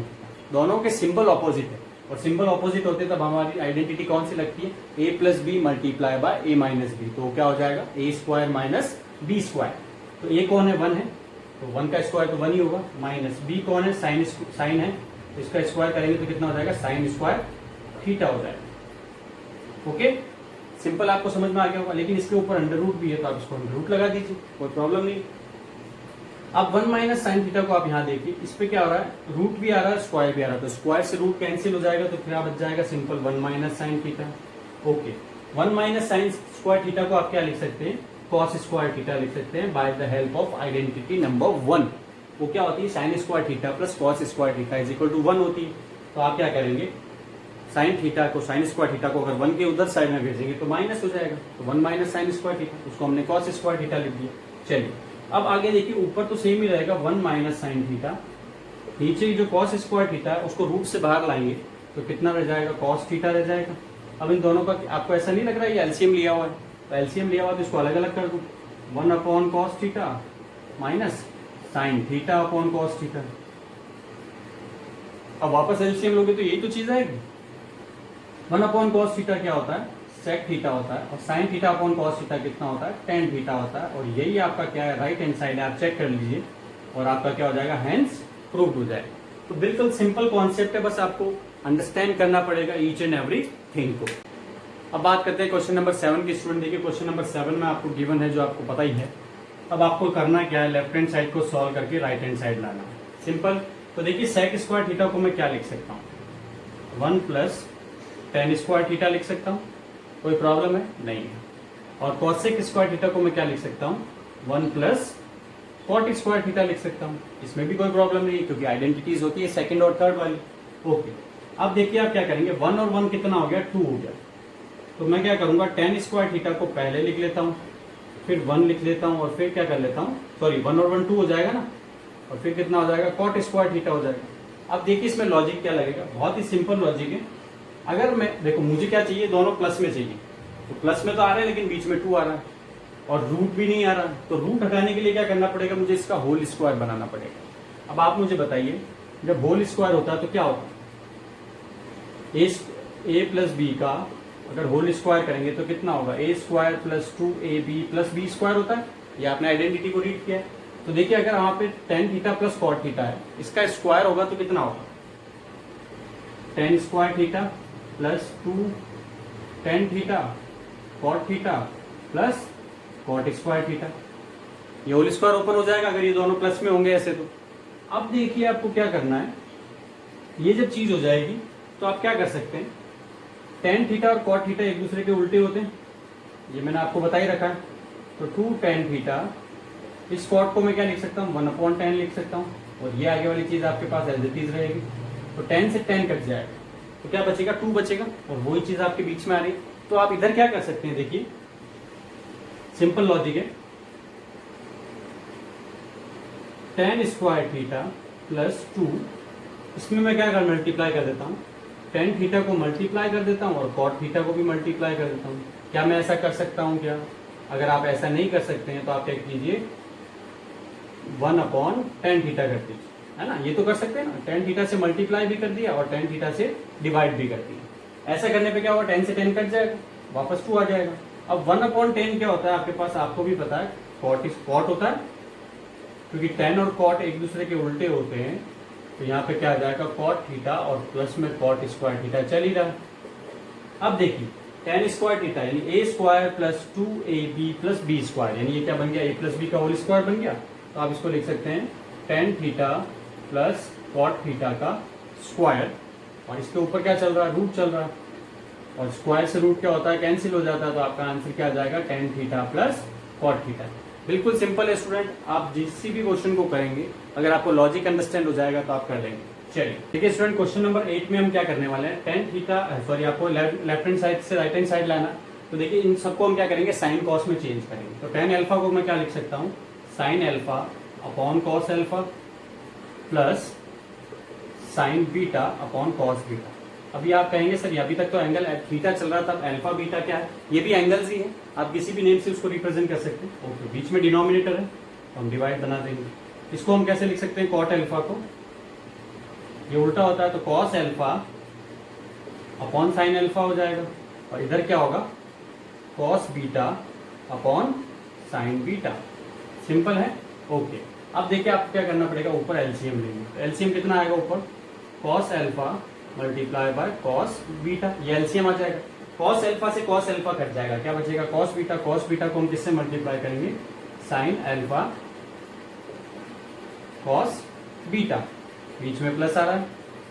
दोनों के सिंबल ऑपोजिट है, और सिंबल ऑपोजिट होते तब हमारी आइडेंटिटी कौन सी लगती है, a+b मल्टीप्लाई बाय a-b, तो क्या हो जाएगा, a² - b²। तो a कौन है, 1 है, तो 1 का स्क्वायर तो 1 ही होगा, माइनस b कौन है, साइन है, तो इसका स्क्वायर करेंगे तो कितना हो जाएगा, साइन स्क्वायर थीटा हो जाएगा। ओके, सिंपल आपको समझ में आ गया होगा, लेकिन इसके ऊपर अंडर रूट भी है तो आप इसको अंडर रूट लगा दीजिए, कोई प्रॉब्लम नहीं। अब 1-sin थीटा को आप यहाँ देखिए, इस पे क्या हो रहा है, रूट भी आ रहा है, स्क्वायर भी आ रहा है, तो स्क्वायर से रूट कैंसिल हो जाएगा, तो फिर बच जाएगा simple 1-sin theta. Okay, 1-sin square theta को आप क्या लिख सकते हैं, कॉस स्क्वायर थीटा लिख सकते हैं by the help of identity number 1। वो क्या होती है, sine square theta plus cos square theta is equal to 1 होती है। तो आप क्या करेंगे, साइन थीटा को, साइन स्क्वायर थीटा को अगर 1 के उधर साइड में भेजेंगे तो माइनस हो जाएगा, तो 1-sin स्क्वायर थीटा, उसको हमने कॉस स्क्वायर थीटा लिख दिया। चलिए अब आगे देखिए, ऊपर तो सेम ही रहेगा 1-sin थीटा, नीचे जो कॉस स्क्वायर थीटा है उसको रूट से बाहर लाएंगे तो कितना रह जाएगा, कॉस थीटा रह जाएगा। अब इन दोनों का आपको ऐसा नहीं लग रहा है ये एलसीएम लिया हुआ है, तो एलसीएम लिया हुआ तो इसको अलग अलग कर दूं, 1/cos theta minus sine theta upon cos theta. अब वापस एलसीएम लोगे तो यही तो चीज आएगी, 1/cos थीटा क्या होता है, सेक थीटा होता है, और sine theta upon cos theta कितना होता है, tan थीटा होता है, और यही आपका क्या है, राइट हैंड साइड है, आप चेक कर लीजिए और आपका क्या हो जाएगा, हैंस प्रूव्ड हो जाएगा। तो बिल्कुल सिंपल कॉन्सेप्ट है, बस आपको अंडरस्टैंड करना पड़ेगा ईच एंड एवरी थिंग को। अब बात करते हैं क्वेश्चन नंबर 7 की। स्टूडेंट देखिए क्वेश्चन नंबर 7 में आपको गिवन है जो आपको पता ही है। अब आपको करना क्या है, लेफ्ट हैंड साइड को सॉल्व करके राइट हैंड साइड लाना है, सिंपल। तो देखिए सेक स्क्वायर थीटा को मैं क्या लिख सकता हूँ, 1 प्लस टेन स्क्वायर थीटा लिख सकता हूँ, कोई प्रॉब्लम है नहीं है। और कॉसेक स्क्वायर थीटा को मैं क्या लिख सकता हूँ, 1 प्लस कॉट स्क्वायर थीटा लिख सकता हूँ, इसमें भी कोई प्रॉब्लम नहीं है क्योंकि आइडेंटिटीज होती है सेकंड और थर्ड वाली। ओके, अब देखिए आप क्या करेंगे, 1 और 1 कितना हो गया, 2 हो गया। तो मैं क्या करूंगा, टेन स्क्वायर थीटा को पहले लिख लेता हूँ, फिर 1 लिख लेता हूँ और फिर क्या कर लेता हूँ, सॉरी 1 और 1 2 हो जाएगा ना, और फिर कितना हो जाएगा, कॉट स्क्वायर थीटा हो जाएगा। अब देखिए इसमें लॉजिक क्या लगेगा, बहुत ही सिंपल लॉजिक है। अगर मैं देखो मुझे क्या चाहिए, दोनों प्लस में चाहिए, तो प्लस में तो आ रहा है लेकिन बीच में 2 आ रहा है और रूट भी नहीं आ रहा, तो रूट हटाने के लिए क्या करना पड़ेगा, मुझे इसका होल स्क्वायर बनाना पड़ेगा। अब आप मुझे बताइए, जब होल स्क्वायर होता है तो क्या होता है, ए प्लस बी का अगर होल स्क्वायर करेंगे तो कितना होगा, A square plus 2ab plus B square होता है। ये आपने आइडेंटिटी को रीड किया है। तो देखिए अगर वहां पे tan theta plus cot theta है, इसका स्क्वायर होगा तो कितना होगा, tan square theta plus 2 tan theta cot theta plus cot square theta. ये होल स्क्वायर ओपन हो जाएगा अगर ये दोनों प्लस में होंगे ऐसे तो। अब देखिए आपको क्या करना है, ये जब चीज हो जाएगी तो आप क्या कर सकते हैं, टेन थीटा और कॉट थीटा एक दूसरे के उल्टे होते हैं, ये मैंने आपको बता ही रखा है। तो 2 टेन थीटा, इस कॉट को मैं क्या लिख सकता हूँ, 1/10 लिख सकता हूँ, और ये आगे वाली चीज आपके पास एज इट इज रहेगी। तो 10 से 10 कट जाएगा तो क्या बचेगा, 2 बचेगा, और वही चीज आपके बीच में आ रही है। तो आप इधर क्या कर सकते हैं, देखिए सिंपल लॉजिक है, टेन स्क्वायर थीटा प्लस 2, इसमें मैं क्या कर मल्टीप्लाई कर देता हूँ, टेन थीटा को मल्टीप्लाई कर देता हूँ और कॉट थीटा को भी मल्टीप्लाई कर देता हूँ। क्या मैं ऐसा कर सकता हूँ क्या, अगर आप ऐसा नहीं कर सकते हैं तो आप क्या कीजिए, 1/10 थीटा कर दीजिए, है ना, ये तो कर सकते हैं ना, टेन थीटा से मल्टीप्लाई भी कर दिया और टेन थीटा से डिवाइड भी कर दिया। ऐसा करने पे क्या होगा, 10 से 10 कट जाएगा, वापस 2 आ जाएगा। अब 1/10 क्या होता है आपके पास, आपको भी पता है, कॉट होता है, क्योंकि 10 और कॉट एक दूसरे के उल्टे होते हैं, तो यहाँ पे क्या आ जाएगा, कॉट थीटा और प्लस में कॉट स्क्वायर थीटा चल ही रहा है। अब देखिए टेन स्क्वायर थीटा यानी A square plus 2ab plus B square, यानी ये क्या बन गया, ए प्लस बी का होल स्क्वायर बन गया। तो आप इसको लिख सकते हैं tan theta plus cot theta का स्क्वायर, और इसके ऊपर क्या चल रहा है, रूट चल रहा है, और स्क्वायर से रूट क्या होता है, कैंसिल हो जाता है। तो आपका आंसर क्या आ जाएगा, tan theta plus cot theta. बिल्कुल सिंपल है स्टूडेंट, आप जिस भी क्वेश्चन को करेंगे अगर आपको लॉजिक अंडरस्टैंड हो जाएगा तो आप कर लेंगे। चलिए ठीक है स्टूडेंट, क्वेश्चन नंबर 8 में हम क्या करने वाले हैं, टेन थीटा, सॉरी आपको लेफ्ट हैंड साइड से राइट हैंड साइड लाना। तो देखिए इन सबको हम क्या करेंगे, साइन कॉस में चेंज करेंगे। तो टेन अल्फा को मैं क्या लिख सकता हूँ, sine alpha upon cos alpha plus sign beta upon cos beta. अभी आप कहेंगे सर अभी तक तो एंगल थीटा चल रहा था, अल्फा बीटा क्या है, ये भी एंगल्स ही है, आप किसी भी नेम से उसको रिप्रेजेंट कर सकते हैं। ओके, बीच में डिनोमिनेटर है तो हम डिवाइड बना देंगे। इसको हम कैसे लिख सकते हैं, कॉट अल्फा को, ये उल्टा होता है तो cos alpha upon sine alpha हो जाएगा, और इधर क्या होगा, cos beta upon sine beta. Simple है। ओके, अब देखिए आपको क्या करना पड़ेगा, ऊपर एलसीएम लेंगे। एलसीएम कितना आएगा ऊपर, cos alpha multiply by cos beta, ये एलसीएम आ जाएगा। कॉस अल्फा से कॉस अल्फा कट जाएगा, क्या बचेगा, कॉस बीटा। कॉस बीटा को हम किससे मल्टीप्लाई करेंगे, साइन अल्फा कॉस बीटा, बीच में प्लस आ रहा है।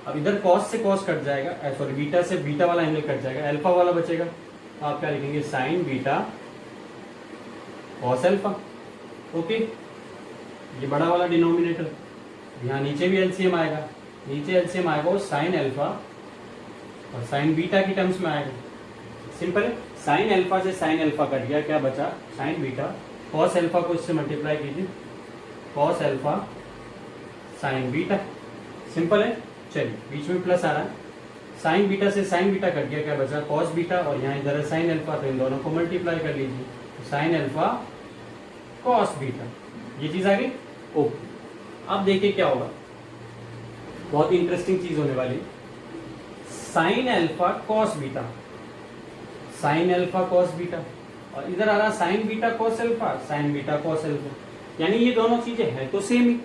अब इधर कॉस से कॉस कट जाएगा, सॉरी बीटा से बीटा वाला एंगल कट जाएगा, अल्फा वाला बचेगा। तो आप क्या लिखेंगे, sign beta cos alpha. Okay, ये बड़ा वाला डिनोमिनेटर, यहाँ नीचे भी एलसीएम आएगा, नीचे एलसीएम आएगा वो साइन अल्फा और साइन बीटा की टर्म्स में आएगा। सिंपल है, साइन अल्फा से साइन अल्फा कट गया, क्या बचा, साइन बीटा। कॉस अल्फा को इससे मल्टीप्लाई कीजिए, cos alpha sign beta. Simple है। चलिए बीच में प्लस आ रहा है, साइन बीटा से साइन बीटा कट गया, क्या बचा, कॉस बीटा, और यहाँ इधर है साइन अल्फा, तो इन दोनों को मल्टीप्लाई कर लीजिए, साइन अल्फा कॉस बीटा, ये चीज आ गई। ओके, अब देखिए क्या होगा, बहुत ही इंटरेस्टिंग चीज होने वाली, sine alpha cos beta, sine alpha cos beta, और इधर आ रहा sign beta cos alpha, sign beta cos alpha, यानी ये दोनों चीजें हैं तो सेम ही,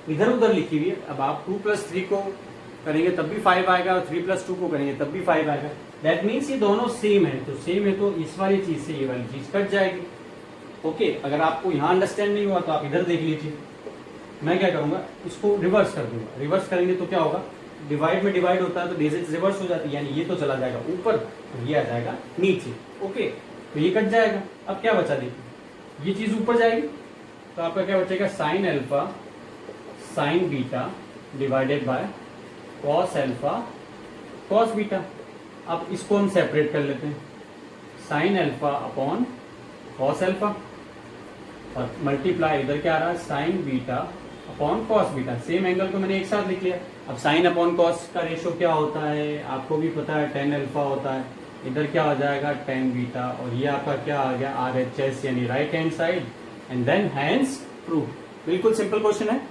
इधर उधर लिखी हुई है। अब आप 2+3 को करेंगे तब भी 5 आएगा और 3+2 को करेंगे तब भी 5 आएगा। दैट मीन्स ये दोनों सेम है, तो सेम है तो इस वाली चीज से ये वाली चीज कट जाएगी। ओके, अगर आपको यहाँ अंडरस्टैंड नहीं हुआ तो आप इधर देख लीजिए। मैं क्या करूंगा, इसको रिवर्स कर दूंगा। रिवर्स करेंगे तो क्या होगा, डिवाइड में डिवाइड होता है तो डिजिट रिवर्स हो जाती है, यानी ये तो चला जाएगा ऊपर और ये आ जाएगा नीचे। ओके, तो ये कट जाएगा। अब क्या बचा, देखिए ये चीज ऊपर जाएगी तो आपका क्या बचेगा, sine alpha sign beta divided by cos alpha cos beta. अब इसको हम सेपरेट कर लेते हैं, sine alpha upon cos alpha और मल्टीप्लाई इधर क्या आ रहा है, sign beta upon cos beta. Same angle को मैंने एक साथ लिख लिया। अब साइन अपॉन कॉस का रेशो क्या होता है, आपको भी पता है, tan अल्फा होता है। इधर क्या हो जाएगा, tan बीटा, और ये आपका क्या आ गया, RHS यानी right hand side, and then hence proved. बिल्कुल सिंपल क्वेश्चन है।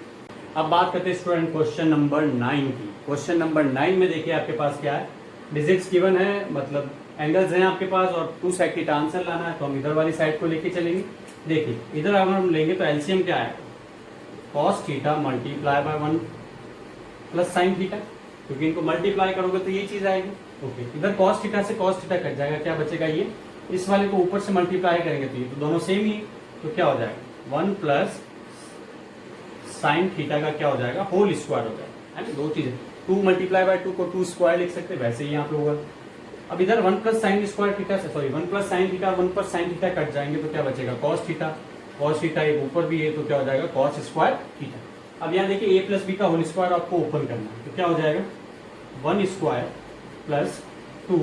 अब बात करते हैं स्टूडेंट क्वेश्चन नंबर 9 की। क्वेश्चन नंबर 9 में देखिए आपके पास क्या है, डिजिट्स गिवन है, मतलब एंगल्स हैं आपके पास और 2 साइड की आंसर लाना है, तो हम इधर वाली साइड को लेके चलेंगे। देखिए इधर अगर हम लेंगे तो एलसीएम क्या है, cos theta multiply by 1 plus sine theta, क्योंकि इनको मल्टीप्लाई करोगे तो ये चीज आएगी। ओके, इधर कॉस थीटा से कॉस थीटा कट जाएगा, क्या बचेगा, ये इस वाले को ऊपर से मल्टीप्लाई करेंगे तो ये तो दोनों सेम ही, तो क्या हो जाएगा 1 प्लस साइन थीटा का क्या हो जाएगा, होल स्क्वायर हो जाएगा, है ना। दो चीजें, 2 मल्टीप्लाई बाय 2 को 2 स्क्वायर लिख सकते हैं, वैसे ही यहाँ पे होगा। अब इधर 1 प्लस साइन स्क्वायर थीटा से, sorry 1 plus sine theta 1 plus sine theta cut जाएंगे तो क्या बचेगा, कॉस थीटा। कॉस थीटा एक ऊपर भी है तो क्या हो जाएगा, कॉस स्क्वायर थीटा। अब यहाँ देखिए a प्लस बी का होल स्क्वायर आपको ओपन करना है, तो क्या हो जाएगा 1 square plus 2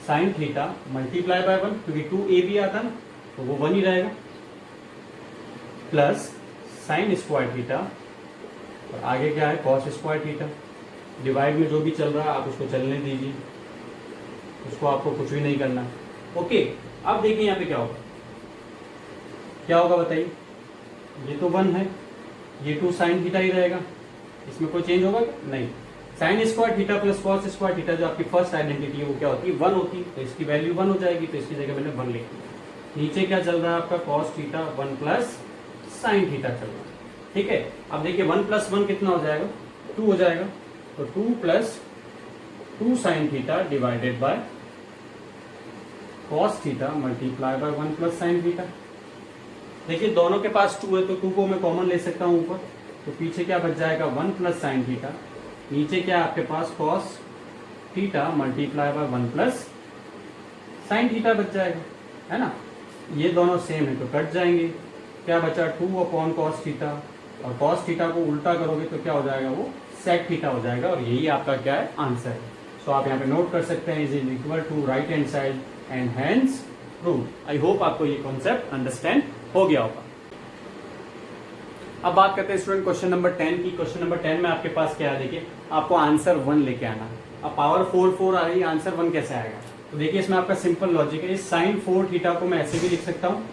sine theta multiply by 1, क्योंकि 2ab आता ना तो वो 1 ही रहेगा, प्लस साइन स्क्वायर थीटा और आगे क्या है, कॉस स्क्वायर थीटा। डिवाइड में जो भी चल रहा है आप उसको चलने दीजिए, उसको आपको कुछ भी नहीं करना। ओके, अब देखिए यहाँ पे क्या होगा, क्या होगा बताइए, ये तो 1 है, ये 2 साइन थीटा ही रहेगा, इसमें कोई चेंज होगा नहीं। Sign square theta plus cos square theta जो आपकी फर्स्ट आइडेंटिटी है वो क्या होती है, 1 होती है, तो इसकी वैल्यू 1 हो जाएगी, तो इसकी जगह मैंने 1 लिख दिया। नीचे क्या चल रहा है आपका, cos theta 1 plus sine theta चल रहा है, ठीक है। अब देखिए 1 प्लस 1 कितना हो जाएगा, 2 हो जाएगा, तो 2 plus 2 sine theta divided by cos theta multiply by 1 plus sine theta. देखिए दोनों के पास 2 है तो 2 को मैं कॉमन ले सकता हूं ऊपर, तो पीछे क्या बच जाएगा 1 प्लस साइन थीटा, नीचे क्या आपके पास cos theta multiply by 1 plus sine theta बच जाएगा, है ना। ये दोनों सेम है तो कट जाएंगे, क्या बचा 2 अपॉन कॉस थीटा, और कॉस थीटा को उल्टा करोगे तो क्या हो जाएगा, वो सेक थीटा हो जाएगा, और यही आपका क्या है, आंसर है। सो आप यहाँ पे नोट कर सकते हैं, is equal to right hand side and hence proved. I hope आपको ये कॉन्सेप्ट अंडरस्टैंड हो गया होगा। अब बात करते हैं स्टूडेंट क्वेश्चन नंबर 10 की। क्वेश्चन नंबर 10 में आपके पास क्या है, देखिए आपको आंसर 1 लेके आना है। अब पावर 4 आ रही है, आंसर 1 कैसे आएगा, तो देखिए इसमें आपका सिंपल लॉजिक है। इस साइन 4 थीटा को मैं ऐसे भी लिख सकता हूँ,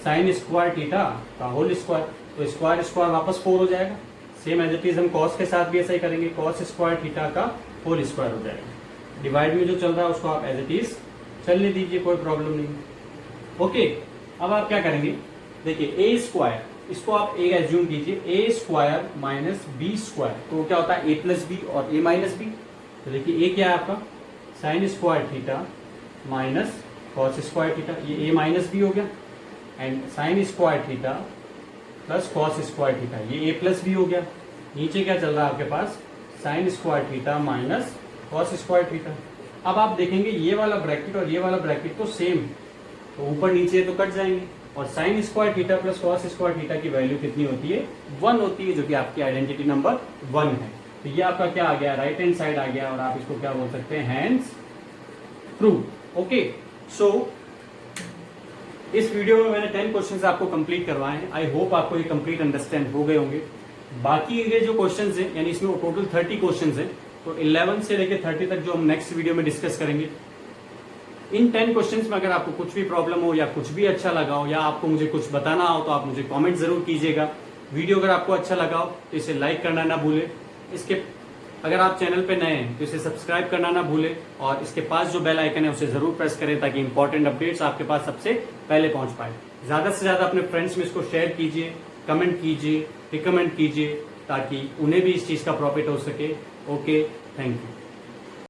साइन स्क्वायर थीटा का होल स्क्वायर, तो स्क्वायर स्क्वायर वापस 4 हो जाएगा। सेम एज इट इज हम कॉस के साथ भी ऐसा ही करेंगे, कॉस स्क्वायर थीटा का होल स्क्वायर हो जाएगा। डिवाइड में जो चल रहा है उसको आप एज इट इज चलने दीजिए, कोई प्रॉब्लम नहीं। ओके, अब आप क्या करेंगे, देखिए ए स्क्वायर, इसको आप ए एज्यूम कीजिए, ए स्क्वायर माइनस बी स्क्वायर, तो क्या होता है ए प्लस बी और ए माइनस बी। तो देखिए ए क्या है आपका, sine square theta minus cos square theta, ये ए माइनस बी हो गया, and sign square theta plus cos square theta, ये ए प्लस बी हो गया। नीचे क्या चल रहा है आपके पास, sine square theta minus cos square theta. अब आप देखेंगे ये वाला ब्रैकेट और ये वाला ब्रैकेट तो सेम, तो ऊपर नीचे तो कट जाएंगे, और sign square theta plus cos square theta की वैल्यू कितनी होती है, 1 होती है, जो कि आपकी आइडेंटिटी नंबर 1 है। तो ये आपका क्या आ गया, राइट हैंड साइड आ गया, और आप इसको क्या बोल सकते हैं, हैंड्स प्रूव। ओके, सो इस वीडियो में मैंने 10 क्वेश्चंस आपको कंप्लीट करवाए हैं। आई होप आपको ये कंप्लीट अंडरस्टैंड हो गए होंगे। बाकी ये जो क्वेश्चंस हैं, यानी इसमें टोटल 30 क्वेश्चंस हैं, तो 11 से लेकर 30 तक जो हम नेक्स्ट वीडियो में डिस्कस करेंगे। इन 10 क्वेश्चंस में अगर आपको कुछ भी प्रॉब्लम हो या कुछ भी अच्छा लगा हो या आपको मुझे कुछ बताना हो तो आप मुझे कमेंट जरूर कीजिएगा। वीडियो अगर आपको अच्छा लगा हो तो इसे लाइक करना ना भूलें। इसके अगर आप चैनल पे नए हैं तो इसे सब्सक्राइब करना ना भूलें, और इसके पास जो बेल आइकन है उसे जरूर प्रेस करें ताकि इंपॉर्टेंट अपडेट्स आपके पास सबसे पहले पहुंच पाए। ज्यादा से ज्यादा अपने फ्रेंड्स में इसको शेयर कीजिए, कमेंट कीजिए, रिकमेंड कीजिए। ताकि उन्हें भी इस चीज़ का प्रॉफिट हो सके। Okay, thank you.